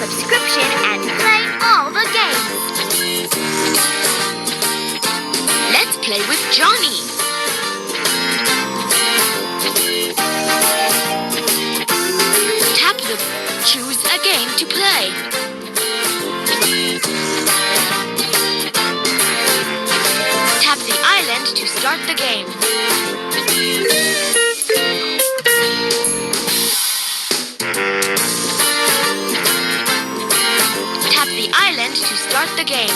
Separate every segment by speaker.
Speaker 1: subscription and play all the games. Let's play with Jony. Tap the choose a game to play. Tap the island to start the game. Tap the island to start the game.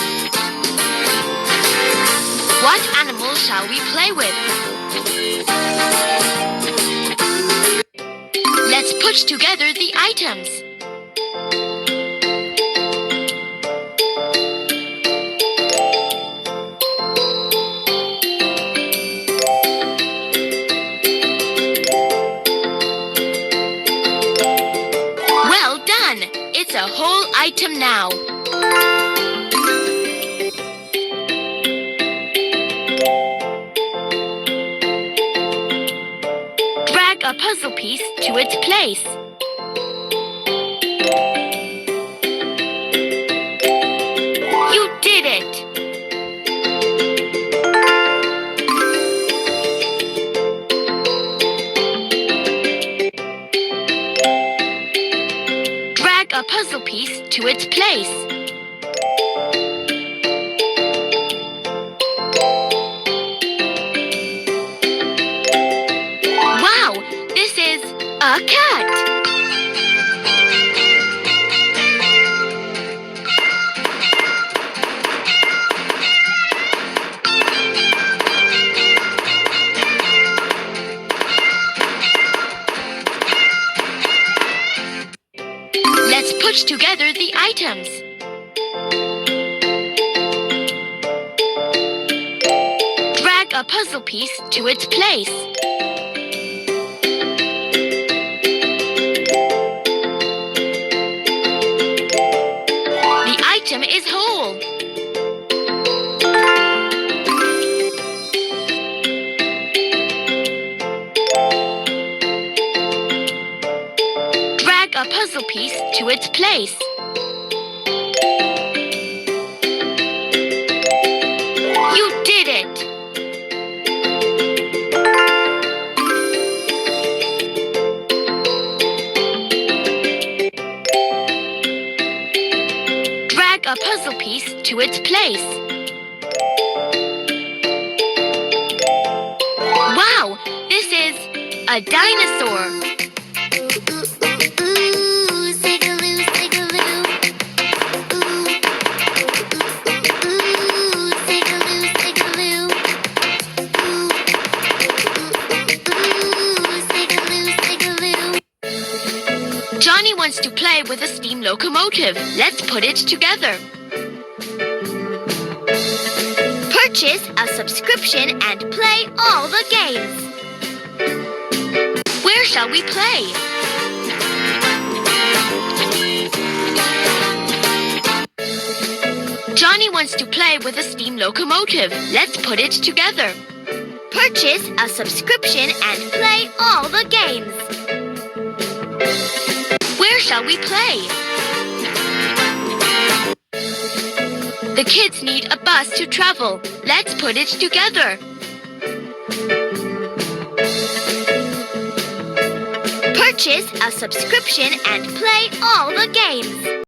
Speaker 1: What animal shall we play with? Let's put together the items. Well done! It's a whole item now. Drag a puzzle piece to its place. You did it! Drag a puzzle piece to its place. Wow! This is a cat! Let's put together the items. Drag a puzzle piece to its place. The item is whole. Drag a puzzle piece to its place. You did it! Drag a puzzle piece to its place. Wow! This is a dinosaur! Jony wants to play with a steam locomotive. Let's put it together. Purchase a subscription and play all the games. Where shall we play? Jony wants to play with a steam locomotive. Let's put it together. Purchase a subscription and play all the games. Where shall we play? The kids need a bus to travel. Let's put it together. Purchase a subscription and play all the games.